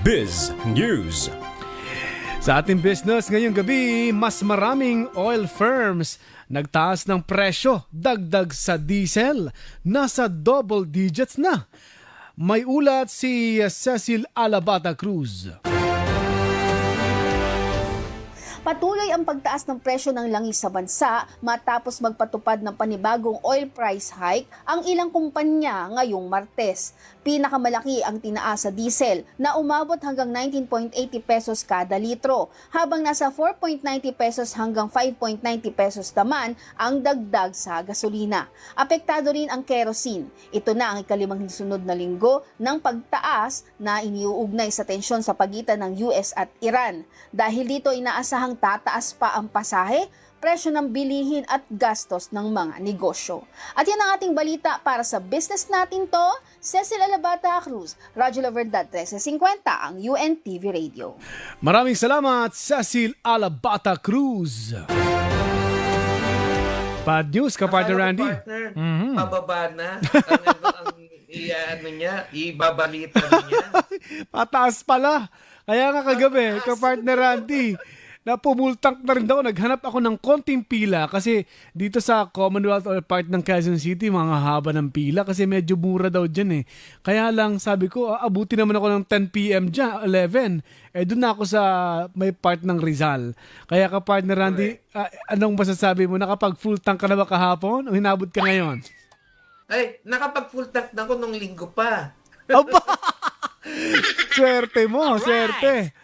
Biz News. Sa ating business ngayong gabi, mas maraming oil firms nagtaas ng presyo, dagdag sa diesel, nasa double digits na. May ulat si Cecil Alabata Cruz. Patuloy ang pagtaas ng presyo ng langis sa bansa matapos magpatupad ng panibagong oil price hike ang ilang kumpanya ngayong Martes. Pinakamalaki ang tinaas sa diesel na umabot hanggang 19.80 pesos kada litro, habang nasa 4.90 pesos hanggang 5.90 pesos naman ang dagdag sa gasolina. Apektado rin ang kerosene. Ito na ang ikalimang sunod na linggo ng pagtaas na iniuugnay sa tensyon sa pagitan ng US at Iran. Dahil dito inaasahang tataas pa ang pasahe, presyo ng bilihin at gastos ng mga negosyo. At yan ang ating balita para sa business natin to. Cecil Alabata Cruz, Radyo La Verdad 1350, ang UNTV Radio. Maraming salamat, Cecil Alabata Cruz. Bad news, kapartner Randy. Partner, pababa na. Ano niya, ibabalita niya. Pataas pala. Kaya nga kagabi, kapartner Randy, napumultang na rin daw. Naghanap ako ng konting pila kasi dito sa Commonwealth or part ng Quezon City, mga haba ng pila kasi medyo mura daw dyan eh. Kaya lang sabi ko, abuti naman ako ng 10 p.m. dyan, 11. Doon na ako sa may part ng Rizal. Kaya kapartner Randy, anong masasabi mo? Nakapag full tank ka na ba kahapon o hinabot ka ngayon? Ay, nakapag full tank na ako nung linggo pa. Aba! Swerte mo, swerte.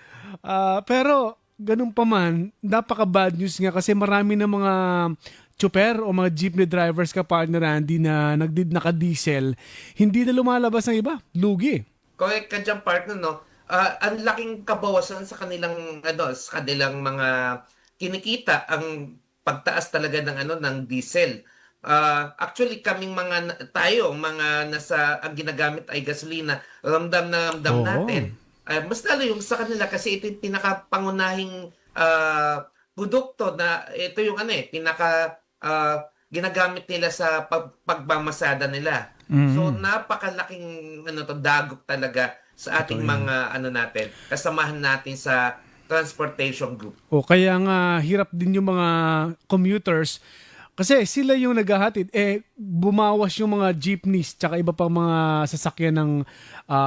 Pero ganun pa man, napaka-bad news nga kasi marami na mga tsuper o mga jeepney drivers ka partner Randy na naka-diesel, hindi na lumalabas ng iba. Lugi. Correct ka dyan, partner, no? Ang laking kabawasan sa kanilang mga kinikita ang pagtaas talaga ng diesel. Actually kaming mga ang ginagamit ay gasolina, ramdam na ramdam natin. Mas lalo yung sa kanila kasi ito yung pinakapangunahing produkto na ito yung ginagamit nila sa pagmamasada nila. So napakalaking dagok talaga sa ating mga kasamahan natin sa transportation group. O kaya nga hirap din yung mga commuters kasi sila yung naghahatid. Bumawas yung mga jeepneys tsaka iba pang mga sasakyan ng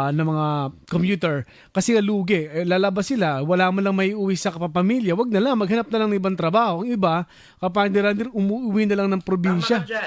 mga commuter. Kasi lugi. Lalabas sila, wala man lang may uwi sa kapamilya. Wag na lang, maghanap na lang ng ibang trabaho. Ang iba, kapag umuwi na lang ng probinsya. Tama ka dyan.